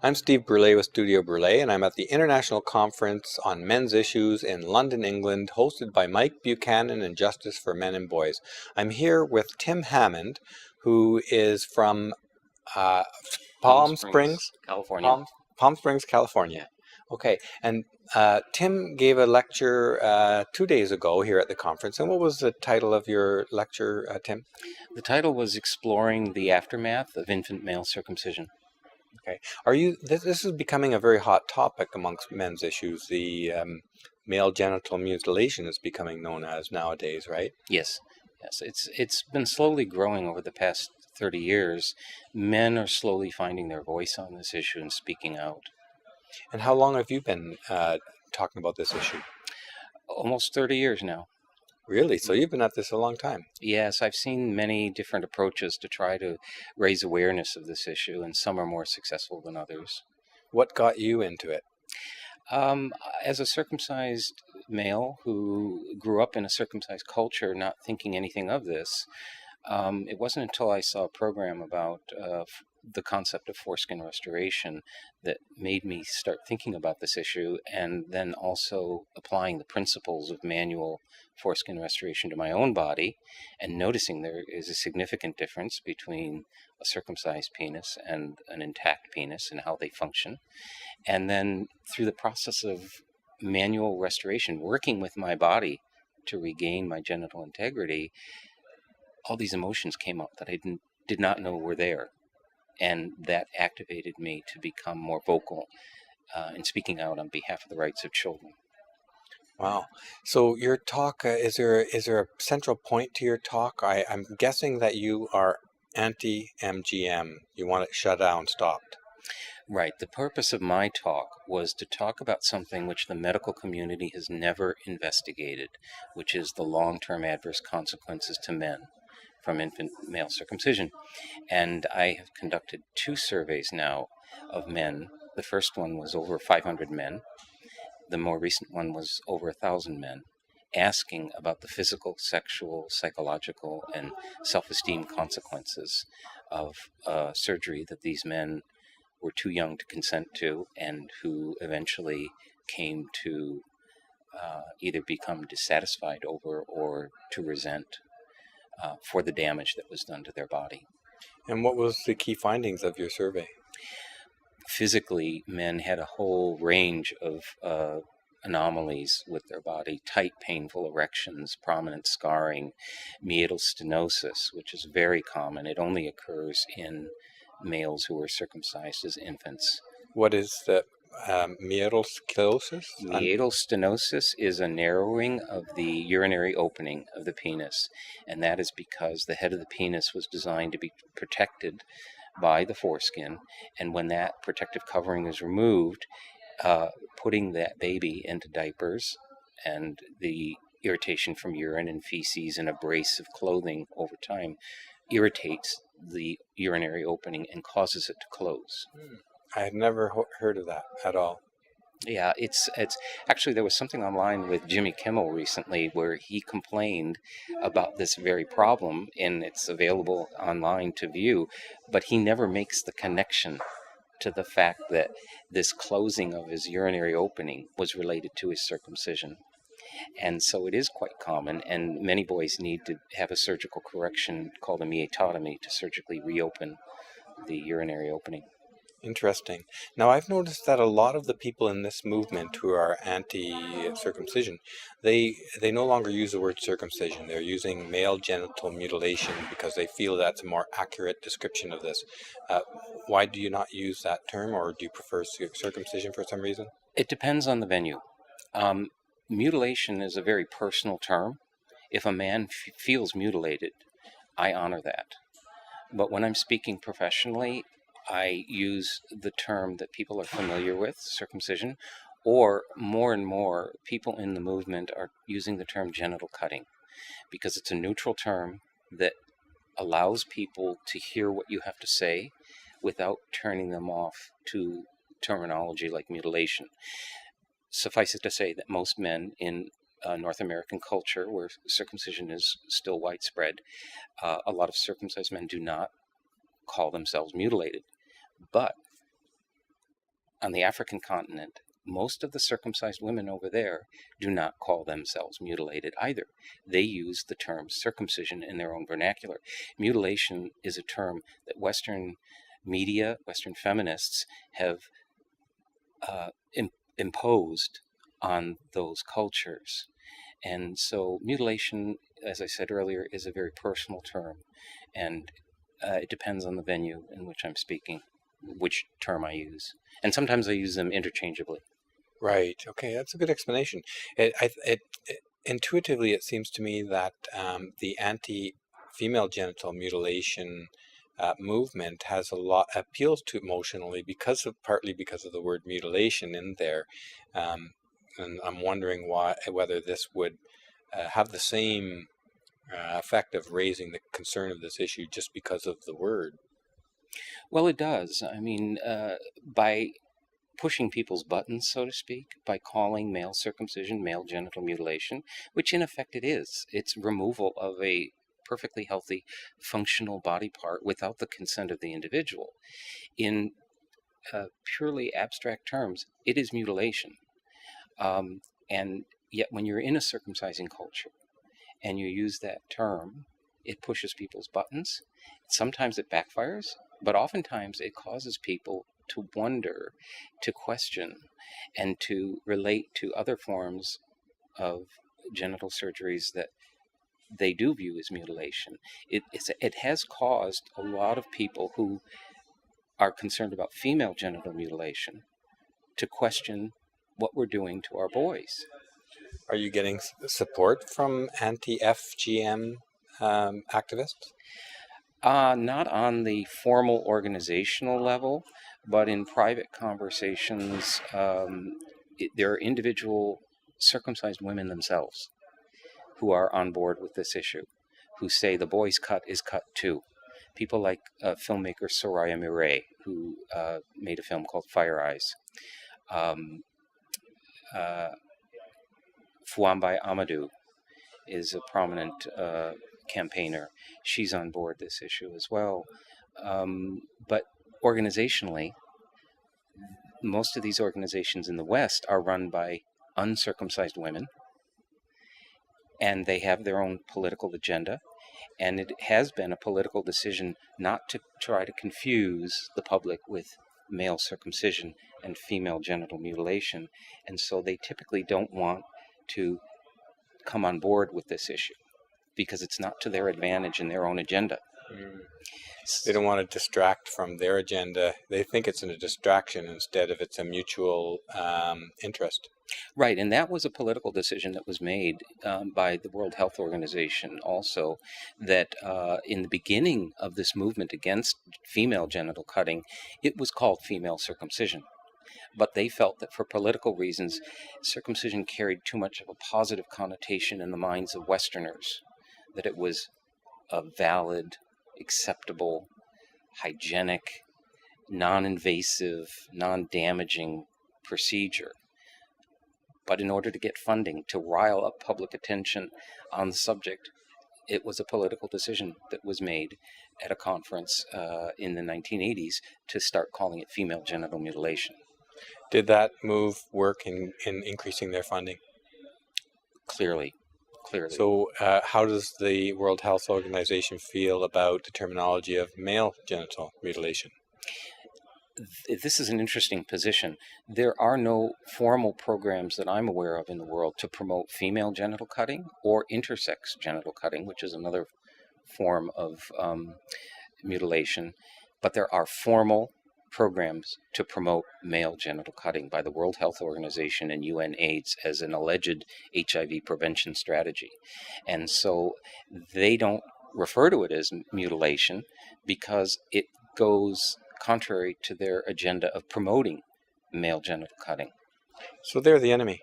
I'm Steve Brule with Studio Brule, and I'm at the International Conference on Men's Issues in London, England, hosted by Mike Buchanan and Justice for Men and Boys. I'm here with Tim Hammond, who is from uh, Palm Palm Springs, Springs, California. Palm Springs, Yeah. California. Okay, and Tim gave a lecture 2 days ago here at the conference. And what was the title of your lecture, Tim? The title was Exploring the Aftermath of Infant Male Circumcision. Okay. This is becoming a very hot topic amongst men's issues. The male genital mutilation is becoming known as nowadays, right? Yes. Yes. It's been slowly growing over the past 30 years. Men are slowly finding their voice on this issue and speaking out. And how long have you been talking about this issue? Almost 30 years now. Really? So you've been at this a long time. Yes, I've seen many different approaches to try to raise awareness of this issue, and some are more successful than others. What got you into it? Um, as a circumcised male who grew up in a circumcised culture, not thinking anything of this, it wasn't until I saw a program about the concept of foreskin restoration that made me start thinking about this issue, and then also applying the principles of manual foreskin restoration to my own body, and noticing there is a significant difference between a circumcised penis and an intact penis and how they function. And then through the process of manual restoration, working with my body to regain my genital integrity, all these emotions came up that I did not know were there. And that activated me to become more vocal in speaking out on behalf of the rights of children. Wow. So your talk, is there a central point to your talk? I'm guessing that you are anti-MGM. You want it shut down, stopped. Right. The purpose of my talk was to talk about something which the medical community has never investigated, which is the long-term adverse consequences to men from infant male circumcision. And I have conducted 2 surveys now of men. The first one was over 500 men. The more recent one was over 1,000 men, asking about the physical, sexual, psychological, and self-esteem consequences of surgery that these men were too young to consent to, and who eventually came to either become dissatisfied over or to resent for the damage that was done to their body. And what was the key findings of your survey? Physically, men had a whole range of anomalies with their body: tight, painful erections, prominent scarring, meatal stenosis, which is very common. It only occurs in males who were circumcised as infants. What is the meatal sclerosis? Meatal stenosis is a narrowing of the urinary opening of the penis, and that is because the head of the penis was designed to be protected by the foreskin, and when that protective covering is removed, putting that baby into diapers and the irritation from urine and feces and abrasive clothing over time irritates the urinary opening and causes it to close. I had never heard of that at all. Yeah, it's actually, there was something online with Jimmy Kimmel recently where he complained about this very problem, and it's available online to view, but he never makes the connection to the fact that this closing of his urinary opening was related to his circumcision. And so it is quite common, and many boys need to have a surgical correction called a meatotomy to surgically reopen the urinary opening. Interesting. Now, I've noticed that a lot of the people in this movement who are anti-circumcision, they no longer use the word circumcision. They're using male genital mutilation because they feel that's a more accurate description of this. Why do you not use that term, or do you prefer circumcision for some reason? It depends on the venue. Mutilation is a very personal term. If a man feels mutilated, I honor that. But when I'm speaking professionally, I use the term that people are familiar with, circumcision, or more and more people in the movement are using the term genital cutting, because it's a neutral term that allows people to hear what you have to say without turning them off to terminology like mutilation. Suffice it to say that most men in North American culture, where circumcision is still widespread, a lot of circumcised men do not call themselves mutilated. But on the African continent, most of the circumcised women over there do not call themselves mutilated either. They use the term circumcision in their own vernacular. Mutilation is a term that Western media, Western feminists have imposed on those cultures. And so mutilation, as I said earlier, is a very personal term, and it depends on the venue in which I'm speaking, which term I use. And sometimes I use them interchangeably. Right. Okay, that's a good explanation. Intuitively, it seems to me that the anti-female genital mutilation movement has a lot appeals to emotionally partly because of the word mutilation in there, and I'm wondering whether this would have the same effect of raising the concern of this issue just because of the word. Well, it does. I mean, by pushing people's buttons, so to speak, by calling male circumcision male genital mutilation, which in effect it is. It's removal of a perfectly healthy, functional body part without the consent of the individual. In purely abstract terms, it is mutilation. And yet, when you're in a circumcising culture and you use that term, it pushes people's buttons. Sometimes it backfires, but oftentimes it causes people to wonder, to question, and to relate to other forms of genital surgeries that they do view as mutilation. It has caused a lot of people who are concerned about female genital mutilation to question what we're doing to our boys. Are you getting support from anti-FGM activists? Not on the formal organizational level, but in private conversations, there are individual circumcised women themselves who are on board with this issue, who say the boy's cut is cut too. People like filmmaker Soraya Mireille, who made a film called Fire Eyes. Fuambai Amadou is a prominent campaigner. She's on board this issue as well. But organizationally, most of these organizations in the West are run by uncircumcised women, and they have their own political agenda. And it has been a political decision not to try to confuse the public with male circumcision and female genital mutilation. And so they typically don't want to come on board with this issue because it's not to their advantage in their own agenda. They don't want to distract from their agenda. They think it's a distraction instead of it's a mutual interest. Right, and that was a political decision that was made by the World Health Organization also, that in the beginning of this movement against female genital cutting, it was called female circumcision. But they felt that for political reasons, circumcision carried too much of a positive connotation in the minds of Westerners, that it was a valid, acceptable, hygienic, non-invasive, non-damaging procedure. But in order to get funding, to rile up public attention on the subject, it was a political decision that was made at a conference in the 1980s to start calling it female genital mutilation. Did that move work in increasing their funding? Clearly. So how does the World Health Organization feel about the terminology of male genital mutilation? This is an interesting position. There are no formal programs that I'm aware of in the world to promote female genital cutting or intersex genital cutting, which is another form of mutilation. But there are formal programs to promote male genital cutting by the World Health Organization and UN AIDS as an alleged HIV prevention strategy. And so they don't refer to it as mutilation because it goes contrary to their agenda of promoting male genital cutting. So they're the enemy.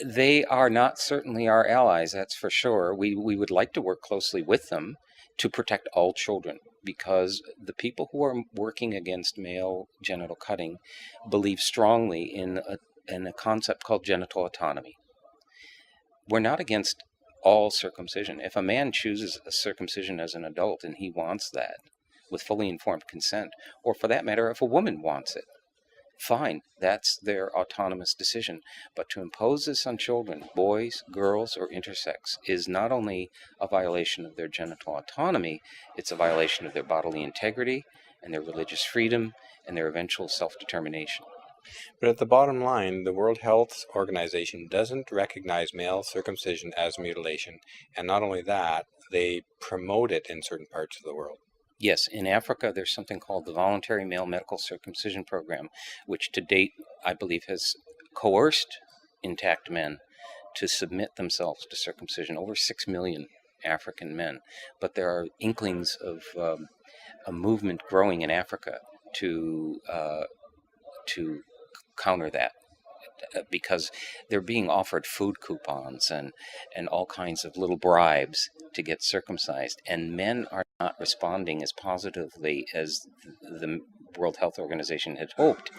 They are not certainly our allies, that's for sure. We would like to work closely with them to protect all children, because the people who are working against male genital cutting believe strongly in a concept called genital autonomy. We're not against all circumcision. If a man chooses a circumcision as an adult and he wants that, with fully informed consent, or for that matter, if a woman wants it, fine, that's their autonomous decision. But to impose this on children, boys, girls, or intersex, is not only a violation of their genital autonomy, it's a violation of their bodily integrity and their religious freedom and their eventual self-determination. But at the bottom line, the World Health Organization doesn't recognize male circumcision as mutilation, and not only that, they promote it in certain parts of the world. Yes, in Africa, there's something called the Voluntary Male Medical Circumcision Program, which to date, I believe, has coerced intact men to submit themselves to circumcision, over 6 million African men. But there are inklings of a movement growing in Africa to counter that, because they're being offered food coupons and all kinds of little bribes to get circumcised, and men are not responding as positively as the World Health Organization had hoped.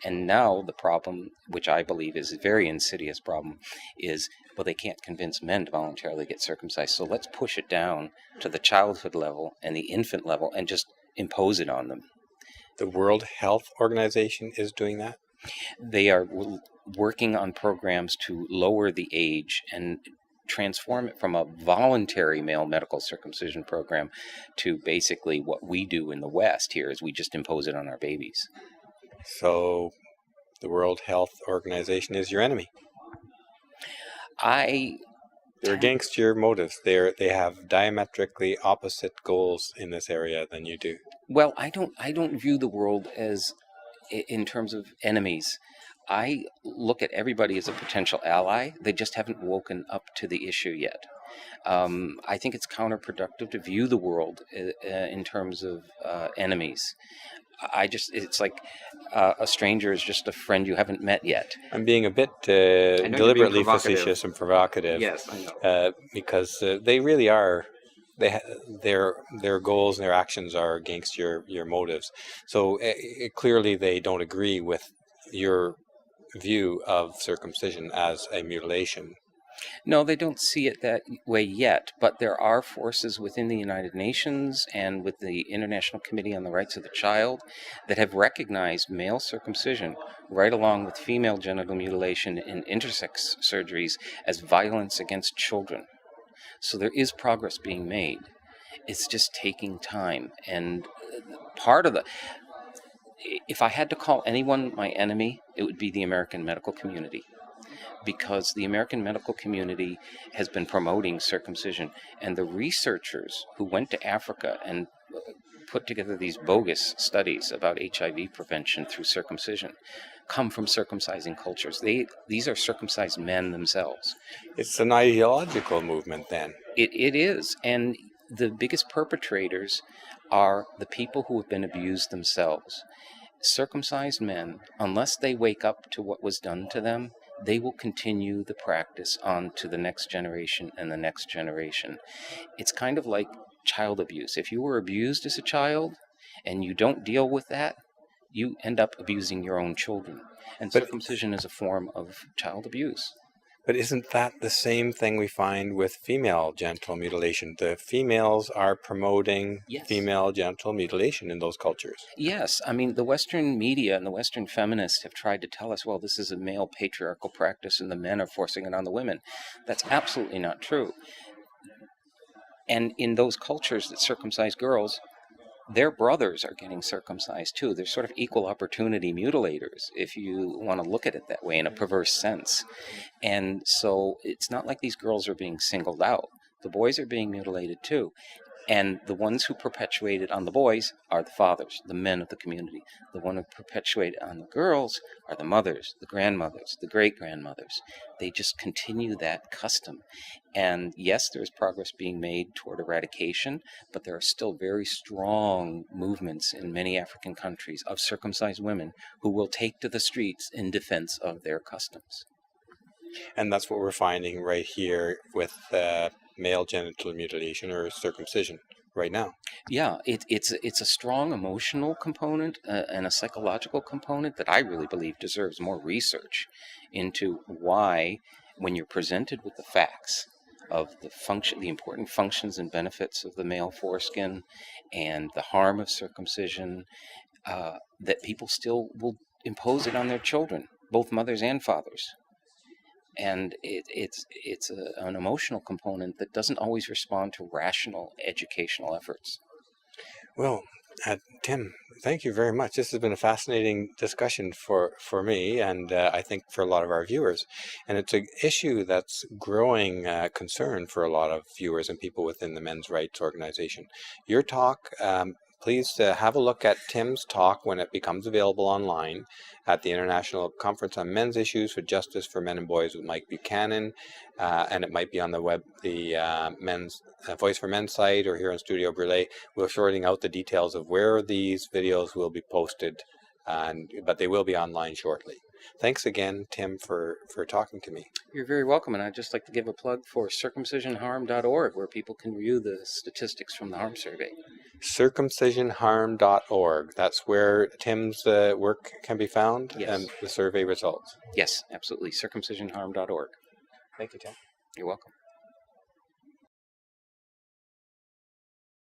And now the problem, which I believe is a very insidious problem, is, well, they can't convince men to voluntarily get circumcised, so let's push it down to the childhood level and the infant level and just impose it on them. The World Health Organization is doing that? They are working on programs to lower the age and transform it from a voluntary male medical circumcision program to basically what we do in the West here, is we just impose it on our babies. So the World Health Organization is your enemy. They're against your motives. They have diametrically opposite goals in this area than you do. Well, I don't view the world as in terms of enemies. I look at everybody as a potential ally. They just haven't woken up to the issue yet. I think it's counterproductive to view the world in terms of enemies. It's like a stranger is just a friend you haven't met yet. I'm being a bit you're being deliberately provocative. facetious and provocative. Yes, I know. Because they really are. Their goals and their actions are against your motives. So clearly they don't agree with your view of circumcision as a mutilation. No, they don't see it that way yet, but there are forces within the United Nations and with the International Committee on the Rights of the Child that have recognized male circumcision, right along with female genital mutilation and intersex surgeries, as violence against children. So there is progress being made. It's just taking time. And part of if I had to call anyone my enemy, it would be the American medical community, because the American medical community has been promoting circumcision, and the researchers who went to Africa and put together these bogus studies about HIV prevention through circumcision come from circumcising cultures. These are circumcised men themselves. It's an ideological movement then. It is, and the biggest perpetrators are the people who have been abused themselves. Circumcised men, unless they wake up to what was done to them, they will continue the practice on to the next generation and the next generation. It's kind of like child abuse. If you were abused as a child and you don't deal with that, you end up abusing your own children. And circumcision is a form of child abuse. But isn't that the same thing we find with female genital mutilation? The females are promoting female genital mutilation in those cultures. Yes. I mean, the Western media and the Western feminists have tried to tell us, well, this is a male patriarchal practice and the men are forcing it on the women. That's absolutely not true. And in those cultures that circumcise girls, their brothers are getting circumcised too. They're sort of equal opportunity mutilators, if you want to look at it that way in a perverse sense. And so it's not like these girls are being singled out. The boys are being mutilated too. And the ones who perpetuate it on the boys are the fathers, the men of the community. The ones who perpetuate it on the girls are the mothers, the grandmothers, the great-grandmothers. They just continue that custom. And yes, there is progress being made toward eradication, but there are still very strong movements in many African countries of circumcised women who will take to the streets in defense of their customs. And that's what we're finding right here with male genital mutilation or circumcision right now. Yeah, it's a strong emotional component and a psychological component that I really believe deserves more research into why, when you're presented with the facts of the important functions and benefits of the male foreskin and the harm of circumcision, that people still will impose it on their children, both mothers and fathers. And it's an emotional component that doesn't always respond to rational educational efforts. Well, Tim, thank you very much. This has been a fascinating discussion for me, and I think for a lot of our viewers. And it's an issue that's growing concern for a lot of viewers and people within the men's rights organization. Your talk, please have a look at Tim's talk when it becomes available online at the International Conference on Men's Issues for Justice for Men and Boys with Mike Buchanan, and it might be on the men's Voice for Men site or here in Studio Brûlé. We're sorting out the details of where these videos will be posted, but they will be online shortly. Thanks again, Tim, for talking to me. You're very welcome, and I'd just like to give a plug for circumcisionharm.org, where people can review the statistics from the harm survey. Circumcisionharm.org. That's where Tim's work can be found, Yes. and the survey results. Yes, absolutely. Circumcisionharm.org. Thank you, Tim. You're welcome.